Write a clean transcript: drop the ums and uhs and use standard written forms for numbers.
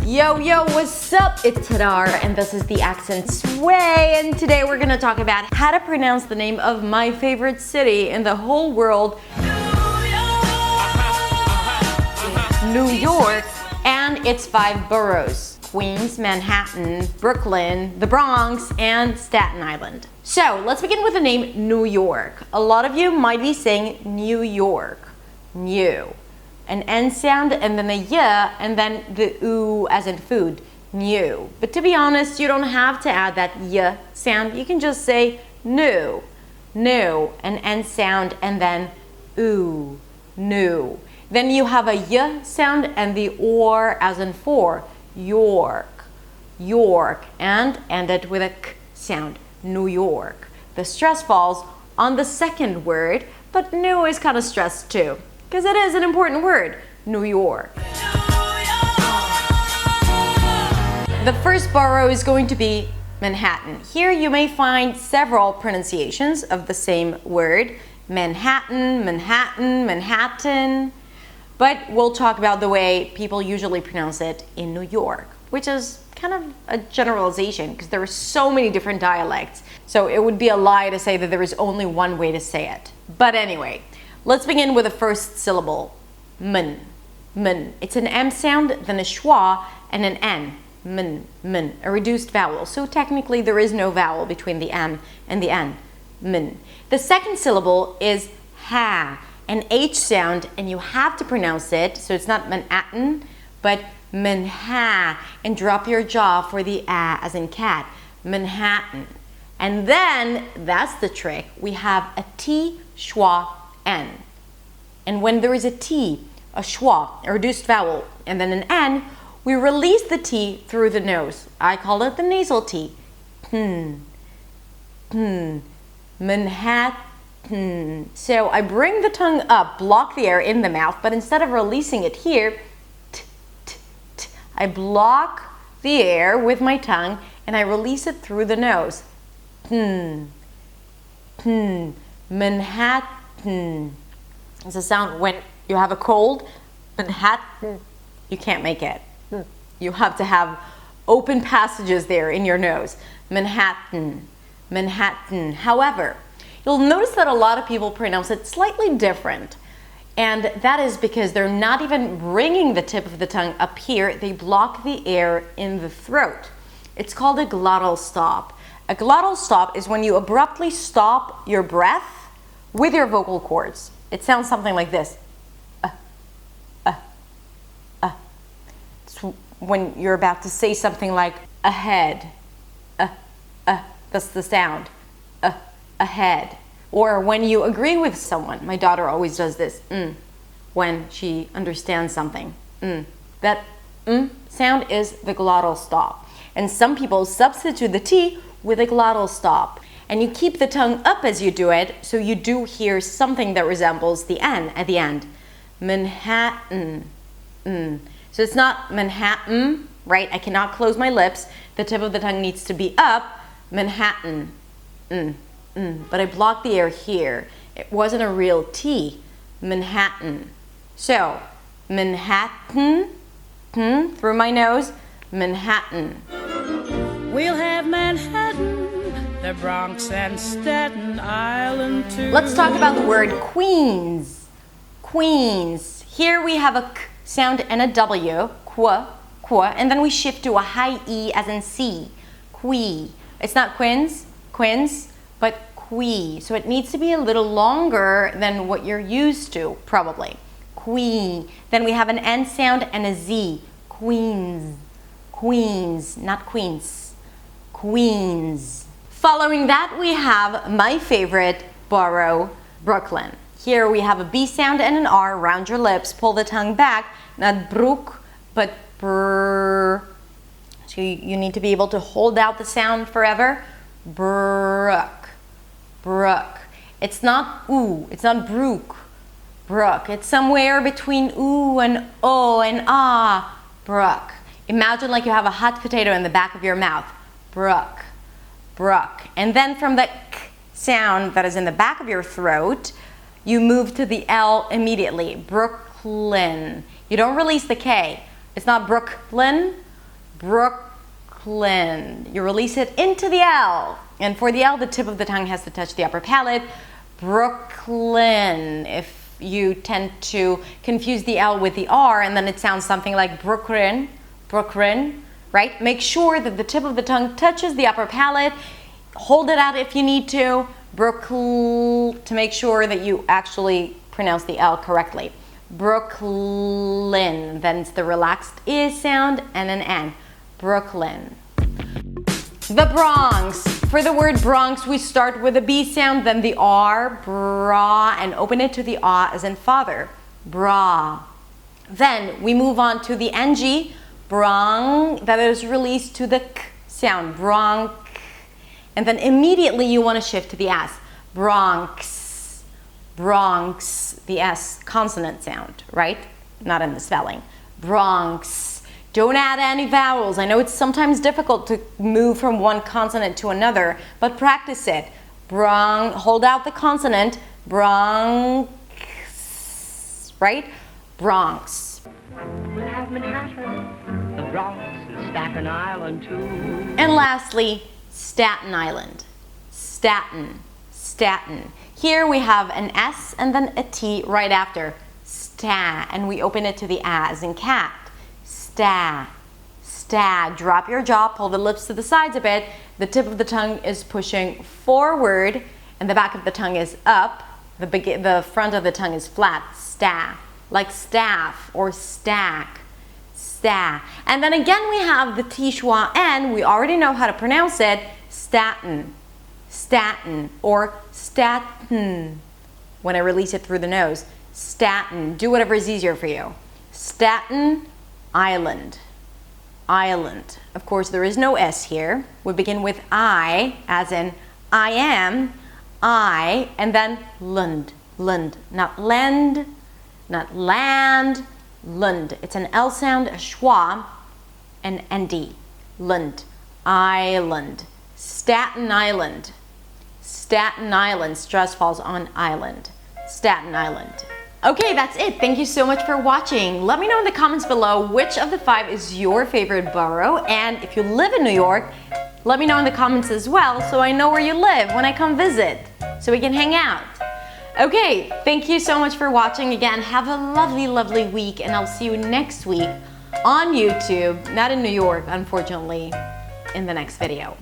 Yo, yo, what's up? It's Tadar, and this is the Accent Sway, and today we're gonna talk about how to pronounce the name of my favorite city in the whole world, New York, and its 5 boroughs: Queens, Manhattan, Brooklyn, the Bronx, and Staten Island. So let's begin with the name New York. A lot of you might be saying New York, new. An N sound and then a Y and then the U as in food, new. But to be honest, you don't have to add that Y sound. You can just say new, new, an N sound and then U, new. Then you have a Y sound and the OR as in for, York, York, and end it with a K sound, New York. The stress falls on the second word, but new is kind of stressed too, because it is an important word, New York. The first borough is going to be Manhattan. Here you may find several pronunciations of the same word, Manhattan, Manhattan, Manhattan, but we'll talk about the way people usually pronounce it in New York, which is kind of a generalization because there are so many different dialects. So it would be a lie to say that there is only one way to say it. But anyway, let's begin with the first syllable, mun, mun. It's an M sound, then a schwa, and an N, mun, mun, a reduced vowel. So technically there is no vowel between the M and the N, mun. The second syllable is ha, an H sound, and you have to pronounce it, so it's not Manhattan, but Manha, and drop your jaw for the A as in cat, Manhattan. And then, that's the trick, we have a T, schwa, N. And when there is a T, a schwa, a reduced vowel, and then an N, we release the T through the nose. I call it the nasal T. Manhattan. So I bring the tongue up, block the air in the mouth, but instead of releasing it here, I block the air with my tongue and I release it through the nose. Manhattan. It's a sound when you have a cold. Manhattan. You can't make it. You have to have open passages there in your nose. Manhattan. Manhattan. However, you'll notice that a lot of people pronounce it slightly different. And that is because they're not even bringing the tip of the tongue up here. They block the air in the throat. It's called a glottal stop. A glottal stop is when you abruptly stop your breath with your vocal cords. It sounds something like this. It's when you're about to say something like ahead. That's the sound. Ahead. Or when you agree with someone. My daughter always does this. When she understands something. That sound is the glottal stop. And some people substitute the T with a glottal stop. And you keep the tongue up as you do it, so you do hear something that resembles the N at the end. Manhattan. So it's not Manhattan, right? I cannot close my lips. The tip of the tongue needs to be up. Manhattan. But I blocked the air here. It wasn't a real T. Manhattan. So, Manhattan, through my nose, Manhattan. We'll have Manhattan, the Bronx and Staten Island too. Let's talk about the word Queens. Queens. Here we have a K sound and a W, qua, and then we shift to a high E as in C, qui. It's not quins, but qui. So it needs to be a little longer than what you're used to, probably. Qui. Then we have an N sound and a Z, queens. Queens, not queens. Queens. Following that, we have my favorite borough, Brooklyn. Here we have a B sound and an R. Round your lips, pull the tongue back. Not brook, but brr. So you need to be able to hold out the sound forever. Brook. Brook. It's not ooh. It's not brook. Brook. It's somewhere between ooh and oh and ah. Brook. Imagine like you have a hot potato in the back of your mouth. Brook. Brook. And then from the k sound that is in the back of your throat, you move to the L immediately. Brooklyn. You don't release the K. It's not Brooklyn Brooklyn. You release it into the L. And for the L, the tip of the tongue has to touch the upper palate. Brooklyn. If you tend to confuse the L with the R, and then it sounds something like Brooklyn, Brooklyn, right? Make sure that the tip of the tongue touches the upper palate. Hold it out if you need to. Brooklyn, to make sure that you actually pronounce the L correctly. Brooklyn. Then it's the relaxed I sound and an N. Brooklyn. The Bronx. For the word Bronx, we start with a B sound, then the R, bra, and open it to the A as in father. Bra. Then we move on to the NG, brong, that is released to the K sound, bronx. And then immediately you want to shift to the S. Bronx. Bronx. The S consonant sound, right? Not in the spelling. Bronx. Don't add any vowels. I know it's sometimes difficult to move from one consonant to another, but practice it. Hold out the consonant. Bronx. Right? Bronx. We'll have Manhattan, the Bronx, and Staten Island too. And lastly, Staten Island. Staten. Staten. Here we have an S and then a T right after. Sta. And we open it to the A as in cat. Sta. Sta. Drop your jaw, pull the lips to the sides a bit. The tip of the tongue is pushing forward and the back of the tongue is up. The front of the tongue is flat. Sta. Like staff or stack. Sta. And then again we have the T schwa N. We already know how to pronounce it. Staten. Staten or staten. When I release it through the nose. Staten. Do whatever is easier for you. Staten Island. Island. Of course, there is no S here. We begin with I, as in I am, I, and then Lund. Lund. Not lend, not land, Lund. It's an L sound, a schwa, and ND. Lund. Island. Staten Island. Staten Island. Stress falls on island. Staten Island. Okay, that's it. Thank you so much for watching. Let me know in the comments below which of the 5 is your favorite borough, and if you live in New York, let me know in the comments as well so I know where you live when I come visit, so we can hang out. Okay, thank you so much for watching. Again, have a lovely, lovely week, and I'll see you next week on YouTube, not in New York, unfortunately, in the next video.